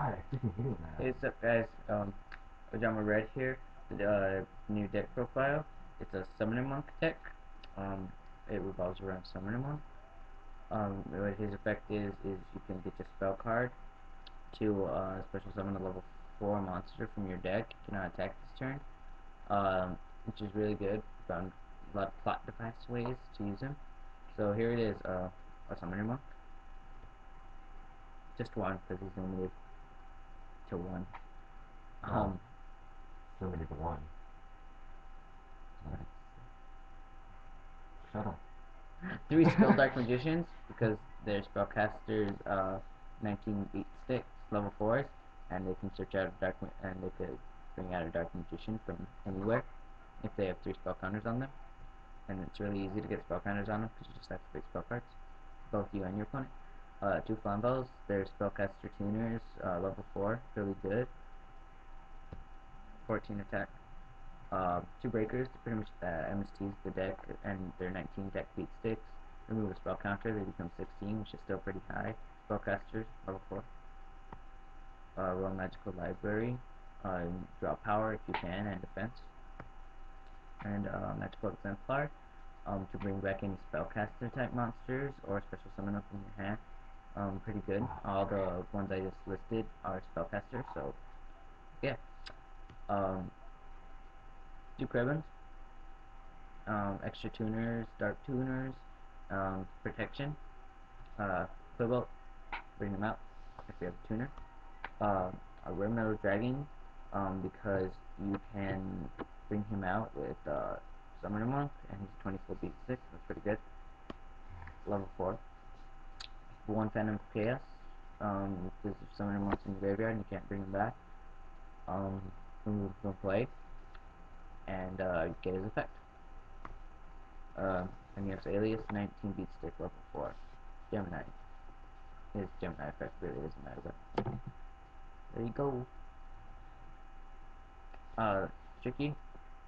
God, I freaking hate that. Hey, what's up, guys? Ojama Red here. The new deck profile. It's a Summoner Monk deck. Um, it revolves around Summoner Monk. What his effect is you can get your spell card to special summon a level 4 monster from your deck. You cannot attack this turn, which is really good. Found a lot of plot device ways to use him. So here it is, a Summoner Monk. Just one, because he's limited to one. Oh, limited to one. Shut up. 3 skill Dark Magicians, because they're spellcasters, 19 beat sticks, level 4s, and they can search out a and they could bring out a Dark Magician from anywhere if they have 3 spell counters on them. And it's really easy to get spell counters on them because you just activate spell cards, both you and your opponent. 2 Flambeaus, they're spellcaster tuners, level 4, really good, 14 attack. 2 breakers, pretty much MSTs the deck, and they're 19 deck beat sticks. Remove a spell counter, they become 16, which is still pretty high. Spellcasters, level 4. Royal Magical Library, draw power if you can, and defense. And Magical Exemplar, to bring back any spellcaster type monsters, or special summon them from your hand. Pretty good. All the ones I just listed are spellcasters, so yeah. 2 Crebans, extra tuners, dark tuners, protection, Quibble, bring them out if you have a tuner, a Rare Metal Dragon, because you can bring him out with Summoner Monk, and he's 24 beat 6, that's pretty good, level 4, 1 Phantom Chaos, because if Summoner Monk's in the graveyard and you can't bring him back, remove from play, and get his effect. And you have Alias, 19 beat stick, level 4. Gemini. His Gemini effect really doesn't matter, but there you go. Tricky,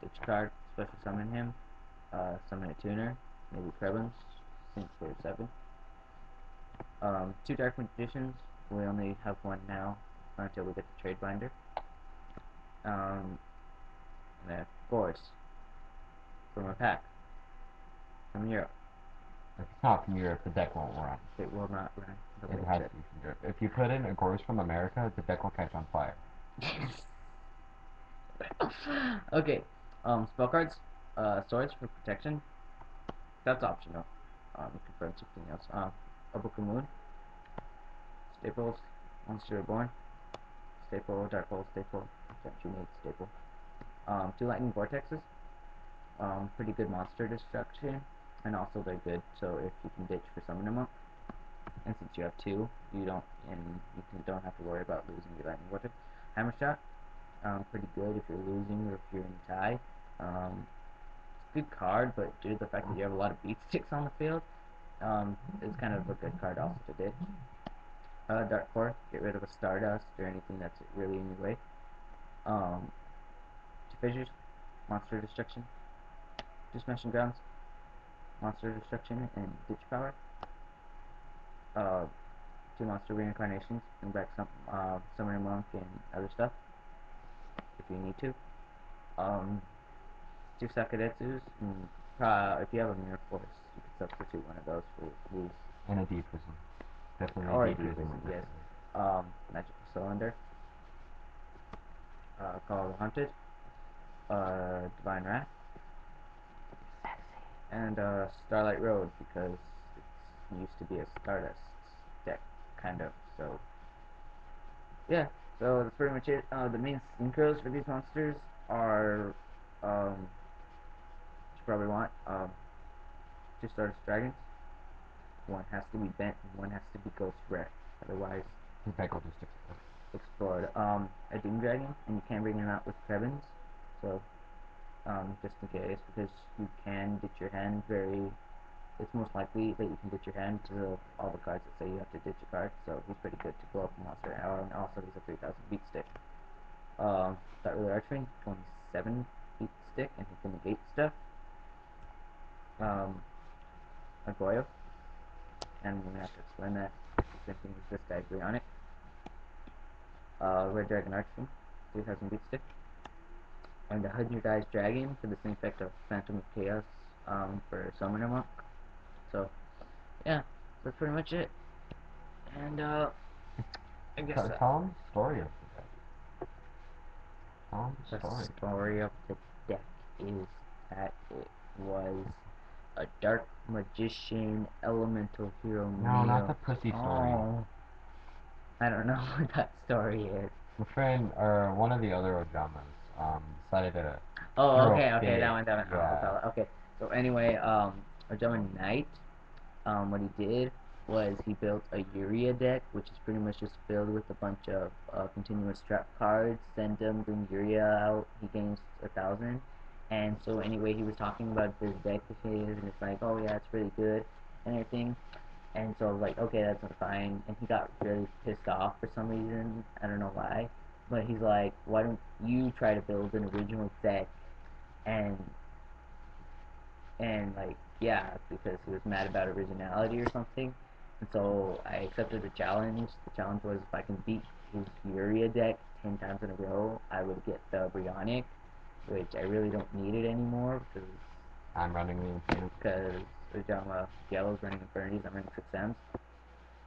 ditch card, special summon him, summon a tuner, maybe Krebens, sync for 7. 2 Dark Magicians, we only have 1 now, until we get the Trade Binder. And a Force, from a pack, from Europe. If it's not from Europe, the deck won't run. It will not run. It has to be from Europe. If you put in a Gorse from America, the deck will catch on fire. Okay, spell cards, swords for protection, that's optional. You can burn something else. A Book of Moon, staples, Monster Reborn, staple, Dark Hole, staple, Gentry Nate, staple. 2 Lightning Vortexes, pretty good monster destruction, and also they're good, so if you can ditch for Summoner Monk, and since you have 2, you don't don't have to worry about losing your Lightning Vortex. Hammer Shot, pretty good if you're losing or if you're in tie. It's a good card, but due to the fact that you have a lot of beat sticks on the field, it's kind of a good card also to ditch. Dark Core, get rid of a Stardust or anything that's really in your way. 2 Fissures, Monster Destruction. 2 Smashing Grounds, Monster Destruction and Ditch Power. 2 Monster Reincarnations, bring back some Summoner Monk and other stuff if you need to. 2 Sakadetsus, if you have a Mirror Force, you can substitute one of those for these. And a Deep Prison. Definitely Or a a Deep Prison. yes. Magical Cylinder, Call of the Hunted, Divine Wrath, and Starlight Road, because it used to be a Stardust deck, kind of, so yeah, so that's pretty much it. The main synchros for these monsters are, you probably want, 2 Stardust Dragons, 1 has to be bent and 1 has to be Ghost Rare, otherwise The deck will just explode. explode. A Doom Dragon, and you can bring him out with Krebens, so just in case, because you can ditch your hand it's most likely that you can ditch your hand to all the cards that say you have to ditch a card, so he's pretty good to blow up a monster, and also he's a 3000 beat stick. Not really archery, 27 beat stick, and he can negate stuff. A Goyo, and I'm going to have to explain that, same thing as this guy, Bionic. Red Dragon Archfiend, 3000 beat stick, and the 100 Eyes Dragon for the same effect of Phantom of Chaos for Summoner Monk. So, yeah, that's pretty much it. And, I guess Tell them the story of the deck. Tell them the the story. story of the deck is that it was a dark magician elemental hero No, not Neo. the pussy story. Oh, I don't know what that story is. My friend, or one of the other Ojamas, decided to Oh, throw a okay, that fit. one, that one. I'll Yeah. tell it. Okay, so anyway, Ojama Knight, what he did was he built a Uria deck, which is pretty much just filled with a bunch of continuous trap cards. Send him, bring Uria out, he gains 1,000. And so anyway, he was talking about this deck of his, and it's like, oh yeah, it's really good and everything. And so I was like, okay, that's fine. And he got really pissed off for some reason. I don't know why. But he's like, why don't you try to build an original deck and like yeah, because he was mad about originality or something. And so I accepted the challenge. The challenge was if I can beat his Furia deck 10 times in a row, I would get the Brionic, which I really don't need it anymore I'm running the Infinity. because Ojama Yellow's running Infernities, I'm running 6Ms.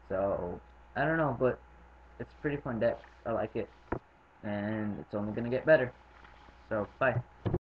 So I don't know, but it's a pretty fun deck. I like it, and it's only gonna get better. So bye.